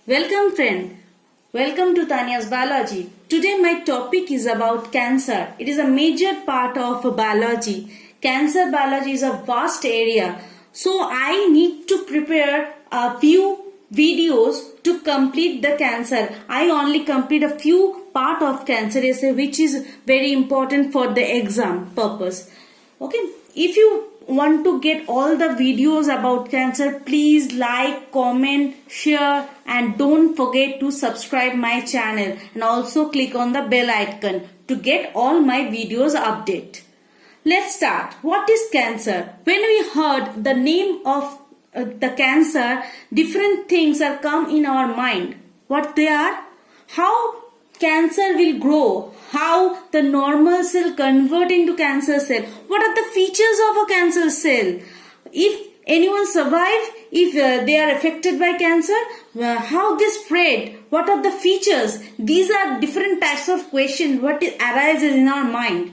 Welcome friend. Welcome to Tanya's Biology. Today my topic is about cancer. It is a major part of biology. Cancer biology is a vast area. So I need to prepare a few videos to complete the cancer. I only complete a few part of cancer essay which is very important for the exam purpose. Okay. If you want to get all the videos about cancer, please like, comment, share and don't forget to subscribe my channel and also click on the bell icon to get all my videos update. Let's start. What is cancer? When we heard the name of the cancer, different things are come in our mind. What they are? How cancer will grow, how the normal cell convert into cancer cell, what are the features of a cancer cell, if anyone survive, if they are affected by cancer, how they spread, what are the features. These are different types of questions what arises in our mind.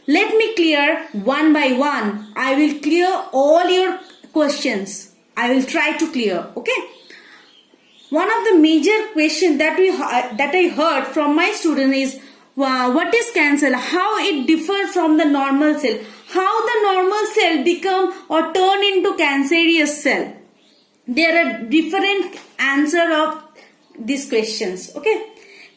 Let me clear one by one. I will clear all your questions. I will try to clear. Okay. One of the major questions that I heard from my student is, what is cancer? How it differs from the normal cell? How the normal cell become or turn into cancerous cell? There are different answer of these questions. Okay,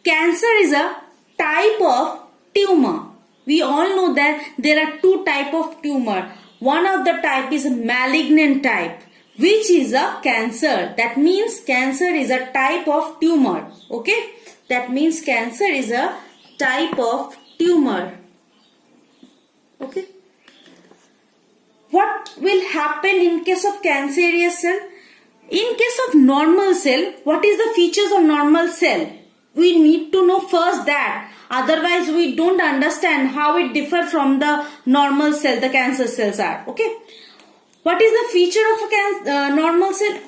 cancer is a type of tumor. We all know that there are two type of tumor. One of the type is malignant type, which is a cancer. That means cancer is a type of tumor. Okay, that means cancer is a type of tumor. Okay, what will happen in case of cancerous cell? In case of normal cell, what is the features of normal cell? We need to know first that. Otherwise, we don't understand how it differs from the normal cell, the cancer cells are. Okay. What is the feature of a normal cell?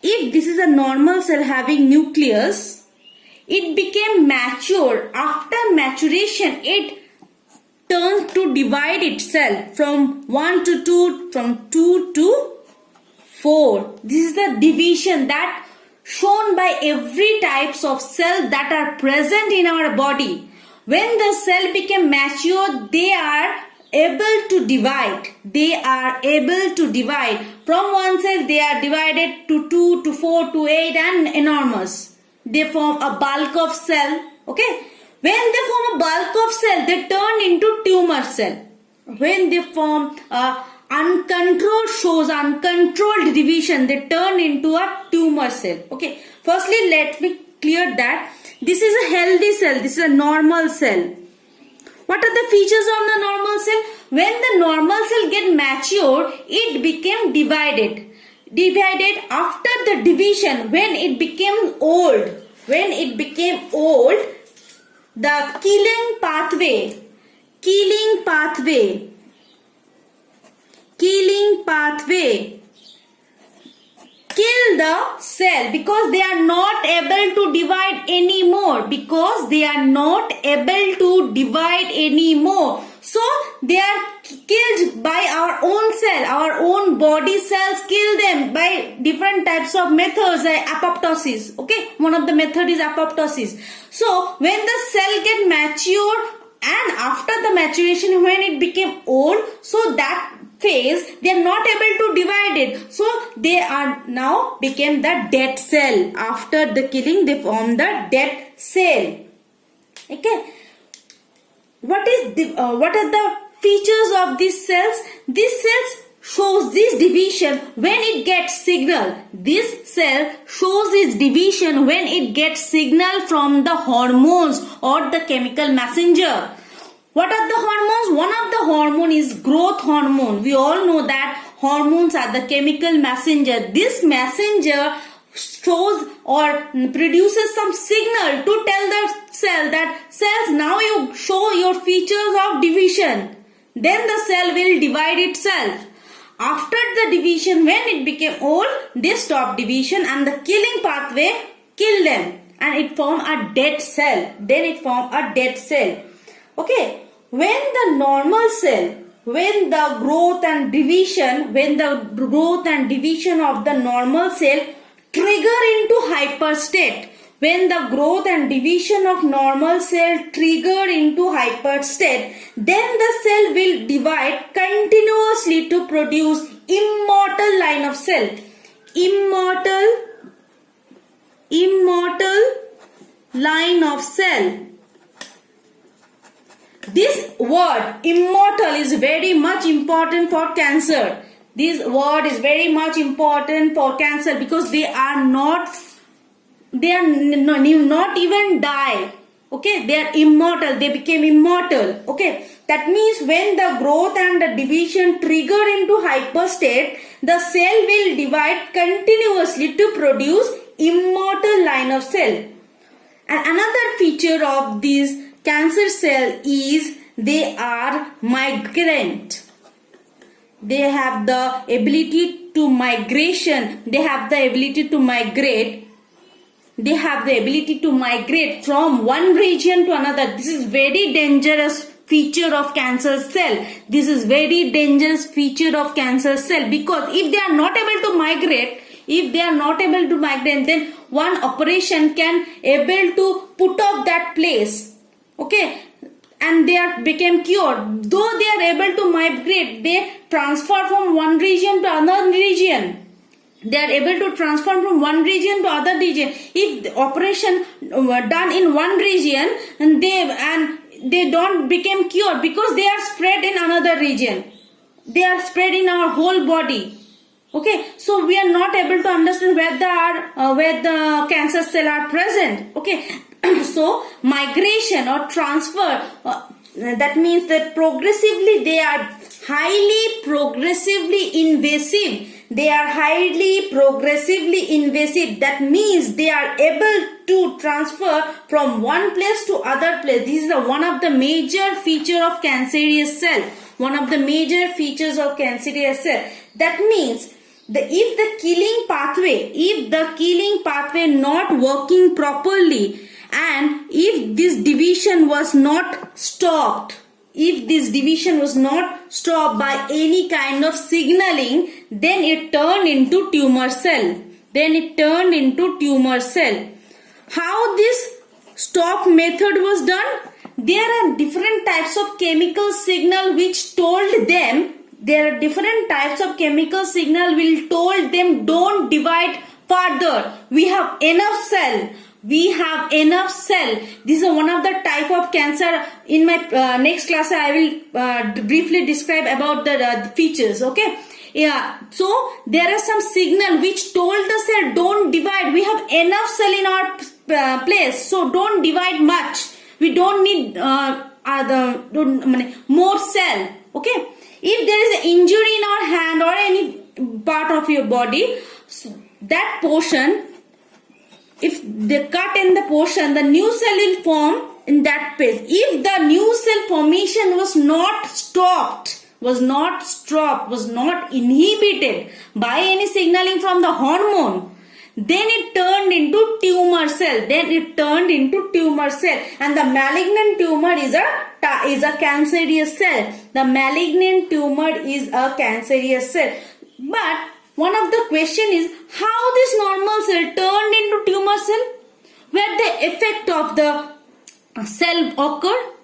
If this is a normal cell having nucleus, it became mature. After maturation, it turns to divide itself from 1 to 2, from 2 to 4. This is the division that shown by every types of cell that are present in our body. When the cell became mature, they are able to divide. They are able to divide. From one cell, they are divided to 2 to 4 to 8 and enormous. They form a bulk of cell. Okay. When they form a bulk of cell, they turn into tumor cell. When they form uncontrolled division, they turn into a tumor cell. Okay. Firstly, let me clear that this is a healthy cell. This is a normal cell. What are the features of the normal cell? When the normal cell get matured, it became divided. Divided after the division, when it became old. When it became old, the killing pathway kill the cell because they are not able to divide anymore. So they are killed by our own cell. Our own body cells kill them by different types of methods like apoptosis. Okay, one of the method is apoptosis. So when the cell get mature and after the maturation when it became old, so that phase they are not able to divide it, so they are now became the dead cell. After the killing they form the dead cell. Okay, what are the features of these cells? These cells shows this division when it gets signal. This cell shows its division when it gets signal from the hormones or the chemical messenger. What are the hormones? One of the hormone is growth hormone. We all know that hormones are the chemical messenger. This messenger shows or produces some signal to tell the cell that cells, now you show your features of division. Then the cell will divide itself. After the division, when it became old, they stop division and the killing pathway kill them and it form a dead cell. Then it form a dead cell. Okay. When the normal cell, when the growth and division of the normal cell trigger into hyper state. When the growth and division of normal cell trigger into hyper state, then the cell will divide continuously to produce immortal line of cell. Immortal line of cell. This word immortal is very much important for cancer. This word is very much important for cancer because they are not even die. Okay, they are immortal. They became immortal. Okay, that means when the growth and the division trigger into hyper state, the cell will divide continuously to produce immortal line of cell. And another feature of this cancer cell is they are migrant. They have the ability to migration. They have the ability to migrate. They have the ability to migrate from one region to another. This is very dangerous feature of cancer cell. This is very dangerous feature of cancer cell because if they are not able to migrate, then one operation can able to put off that place. Okay, and they are became cured. Though they are able to migrate, they transfer from one region to another region. They are able to transform from one region to other region. If the operation were done in one region and they don't become cured because they are spread in another region. They are spread in our whole body. Okay, so we are not able to understand where the cancer cell are present. Okay, so migration or transfer, that means that progressively they are highly progressively invasive. They are highly progressively invasive. That means they are able to transfer from one place to other place. This is one of the major feature of cancerous cell. One of the major features of cancerous cell. That means if the killing pathway not working properly, and if this division was not stopped, by any kind of signaling, then it turned into tumor cell. How this stop method was done? There are different types of chemical signal which told them, don't divide further. We have enough cell. This is one of the type of cancer. In my next class I will briefly describe about the features. Okay, yeah, so there are some signal which told the cell don't divide. We have enough cell in our place, so don't divide much. We don't need more cell. Okay, if there is an injury in our hand or any part of your body, so that portion, if they cut in the portion, the new cell will form in that place. If the new cell formation was not stopped, was not inhibited by any signaling from the hormone, then it turned into tumor cell. And the malignant tumor is a cancerous cell. But one of the question is how this normal cell turned into tumor cell? Where the effect of the cell occurred?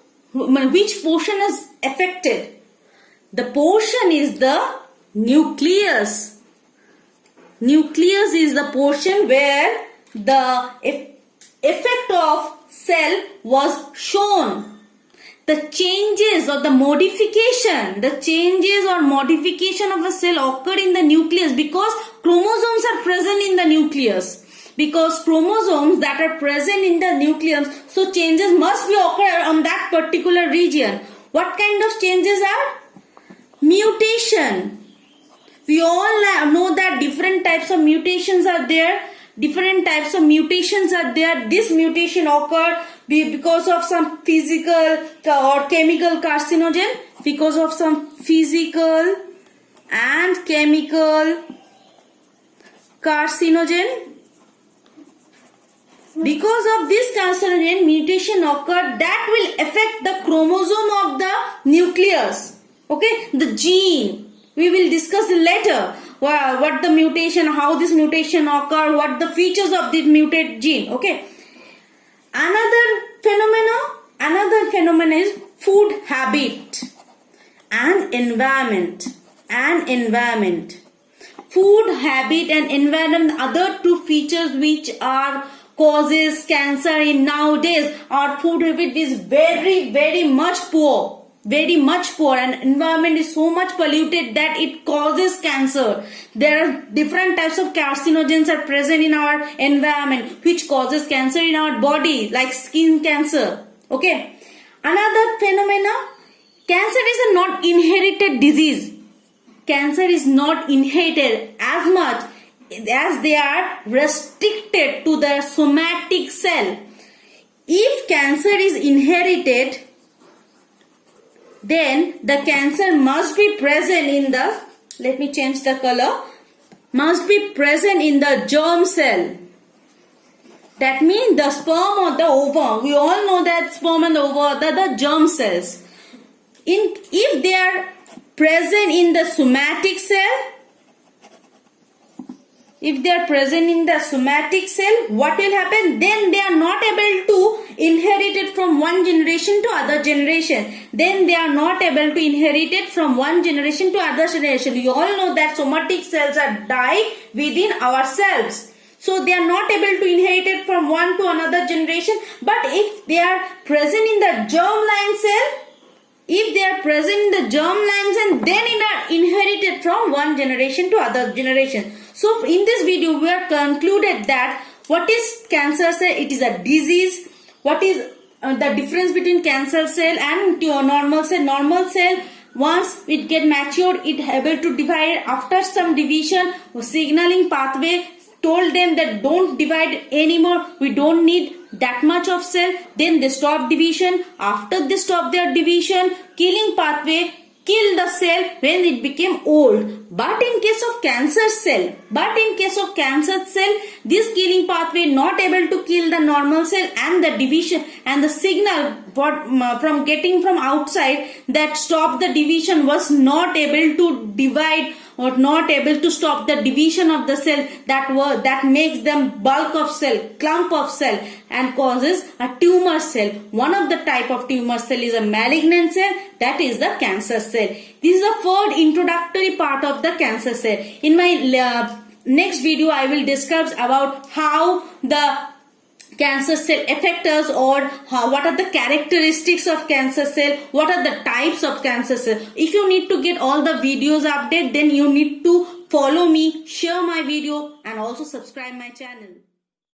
Which portion is affected? The portion is the nucleus. Nucleus is the portion where the effect of cell was shown. The changes or modification of a cell occurred in the nucleus because chromosomes are present in the nucleus. So changes must be occur on that particular region. What kind of changes are? Mutation. We all know that different types of mutations are there. This mutation occurred because of some physical or chemical carcinogen. Because of some physical and chemical carcinogen. Because of this carcinogen mutation occurred, that will affect the chromosome of the nucleus. Okay, the gene. We will discuss it later. what the mutation, how this mutation occur, what the features of this mutate gene. Okay. Another phenomenon is food habit and environment. Food habit and environment, other two features which are causes cancer in nowadays. Our food habit is very much poor, and environment is so much polluted that it causes cancer. There are different types of carcinogens are present in our environment which causes cancer in our body, like skin cancer. Okay. Another phenomena, cancer is a not inherited disease. Cancer is not inherited as much as they are restricted to the somatic cell. If cancer is inherited, then the cancer must be present in the, let me change the color, must be present in the germ cell. That means the sperm or the ovum. We all know that sperm and the ovum are the germ cells. If they are present in the somatic cell, what will happen? Then they are not able to inherit it from one generation to other generation. You all know that somatic cells are die within ourselves. So they are not able to inherit it from one to another generation. But if they are present in the germline cell, then it are inherited from one generation to other generation. So in this video we have concluded that what is cancer cell? It is a disease. What is the difference between cancer cell and normal cell? Normal cell, once it get matured, it able to divide. After some division, signaling pathway told them that don't divide anymore, we don't need that much of cell. Then they stop division. After they stop their division, killing pathway kill the cell when it became old. But in case of cancer cell, this killing pathway not able to kill the normal cell, and the division and the signal from getting from outside that stop the division was not able to divide or not able to stop the division of the cell. That makes them bulk of cell, clump of cell, and causes a tumor cell. One of the type of tumor cell is a malignant cell, that is the cancer cell. This is the third introductory part of the cancer cell. In my next video I will discuss about how the cancer cell affect us, or what are the characteristics of cancer cell, what are the types of cancer cell. If you need to get all the videos updated, then you need to follow me, share my video, and also subscribe my channel.